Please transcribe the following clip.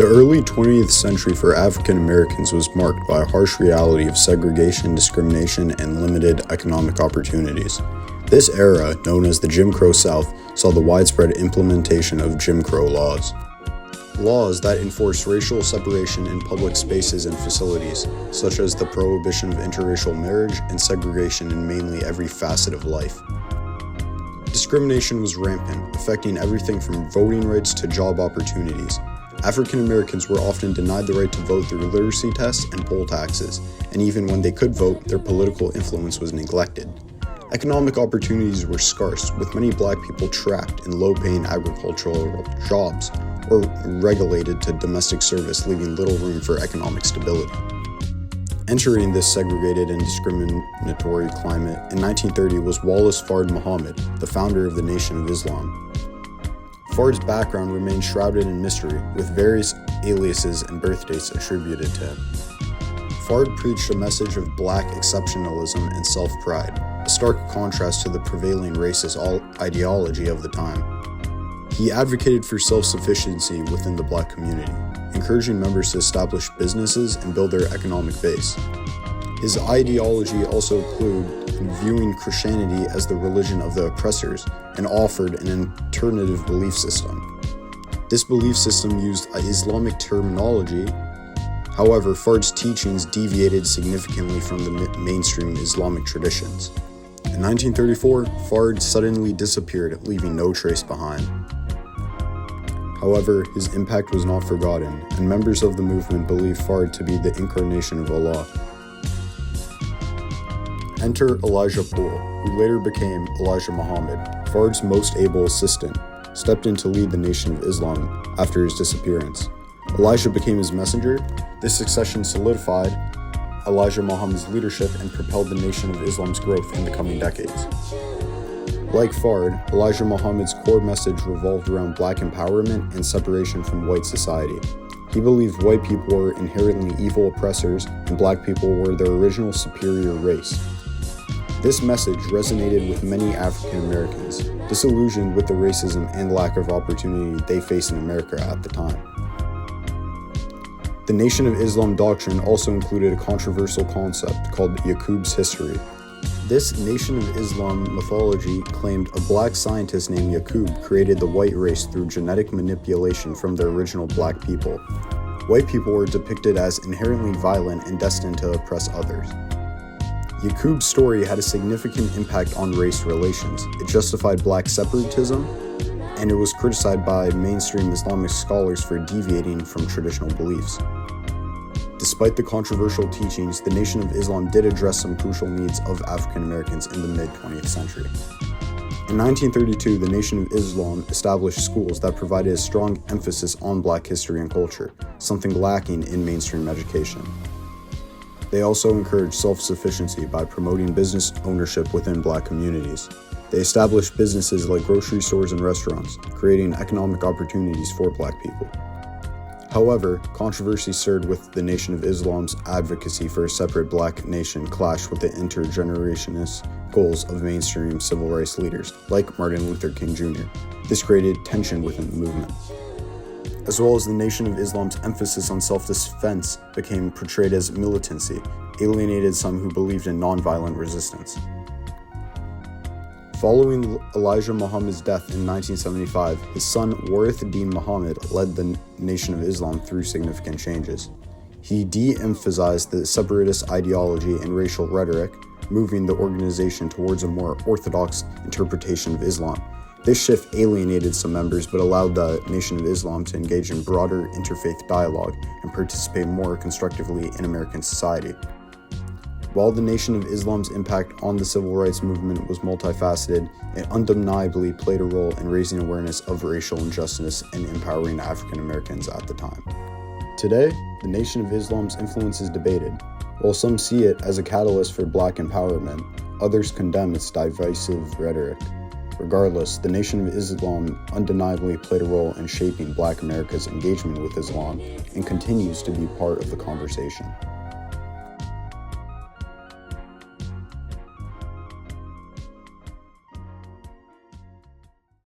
The early 20th century for African Americans was marked by a harsh reality of segregation, discrimination, and limited economic opportunities. This era, known as the Jim Crow South, saw the widespread implementation of Jim Crow laws. Laws that enforce racial separation in public spaces and facilities, such as the prohibition of interracial marriage and segregation in mainly every facet of life. Discrimination was rampant, affecting everything from voting rights to job opportunities. African Americans were often denied the right to vote through literacy tests and poll taxes, and even when they could vote, their political influence was neglected. Economic opportunities were scarce, with many black people trapped in low-paying agricultural jobs or relegated to domestic service, leaving little room for economic stability. Entering this segregated and discriminatory climate in 1930 was Wallace Fard Muhammad, the founder of the Nation of Islam. Fard's background remains shrouded in mystery, with various aliases and birth dates attributed to him. Fard preached a message of black exceptionalism and self-pride, a stark contrast to the prevailing racist ideology of the time. He advocated for self-sufficiency within the black community, encouraging members to establish businesses and build their economic base. His ideology also included viewing Christianity as the religion of the oppressors and offered an alternative belief system. This belief system used Islamic terminology. However, Fard's teachings deviated significantly from the mainstream Islamic traditions. In 1934, Fard suddenly disappeared, leaving no trace behind. However, his impact was not forgotten, and members of the movement believed Fard to be the incarnation of Allah. Enter Elijah Poole, who later became Elijah Muhammad, Fard's most able assistant, stepped in to lead the Nation of Islam after his disappearance. Elijah became his messenger. This succession solidified Elijah Muhammad's leadership and propelled the Nation of Islam's growth in the coming decades. Like Fard, Elijah Muhammad's core message revolved around black empowerment and separation from white society. He believed white people were inherently evil oppressors and black people were their original superior race. This message resonated with many African Americans, disillusioned with the racism and lack of opportunity they faced in America at the time. The Nation of Islam doctrine also included a controversial concept called Yaqub's history. This Nation of Islam mythology claimed a black scientist named Yaqub created the white race through genetic manipulation from the original black people. White people were depicted as inherently violent and destined to oppress others. Yaqub's story had a significant impact on race relations. It justified black separatism, and it was criticized by mainstream Islamic scholars for deviating from traditional beliefs. Despite the controversial teachings, the Nation of Islam did address some crucial needs of African Americans in the mid-20th century. In 1932, the Nation of Islam established schools that provided a strong emphasis on black history and culture, something lacking in mainstream education. They also encouraged self-sufficiency by promoting business ownership within black communities. They established businesses like grocery stores and restaurants, creating economic opportunities for black people. However, controversy stirred with the Nation of Islam's advocacy for a separate black nation clashed with the intergenerationist goals of mainstream civil rights leaders, like Martin Luther King Jr. This created tension within the movement. As well as the Nation of Islam's emphasis on self-defense became portrayed as militancy, alienated some who believed in nonviolent resistance. Following Elijah Muhammad's death in 1975, his son Warith Din Muhammad led the Nation of Islam through significant changes. He de-emphasized the separatist ideology and racial rhetoric, moving the organization towards a more orthodox interpretation of Islam. This shift alienated some members but allowed the Nation of Islam to engage in broader interfaith dialogue and participate more constructively in American society. While the Nation of Islam's impact on the civil rights movement was multifaceted, it undeniably played a role in raising awareness of racial injustice and empowering African Americans at the time. Today, the Nation of Islam's influence is debated. While some see it as a catalyst for black empowerment, others condemn its divisive rhetoric. Regardless, the Nation of Islam undeniably played a role in shaping black America's engagement with Islam and continues to be part of the conversation.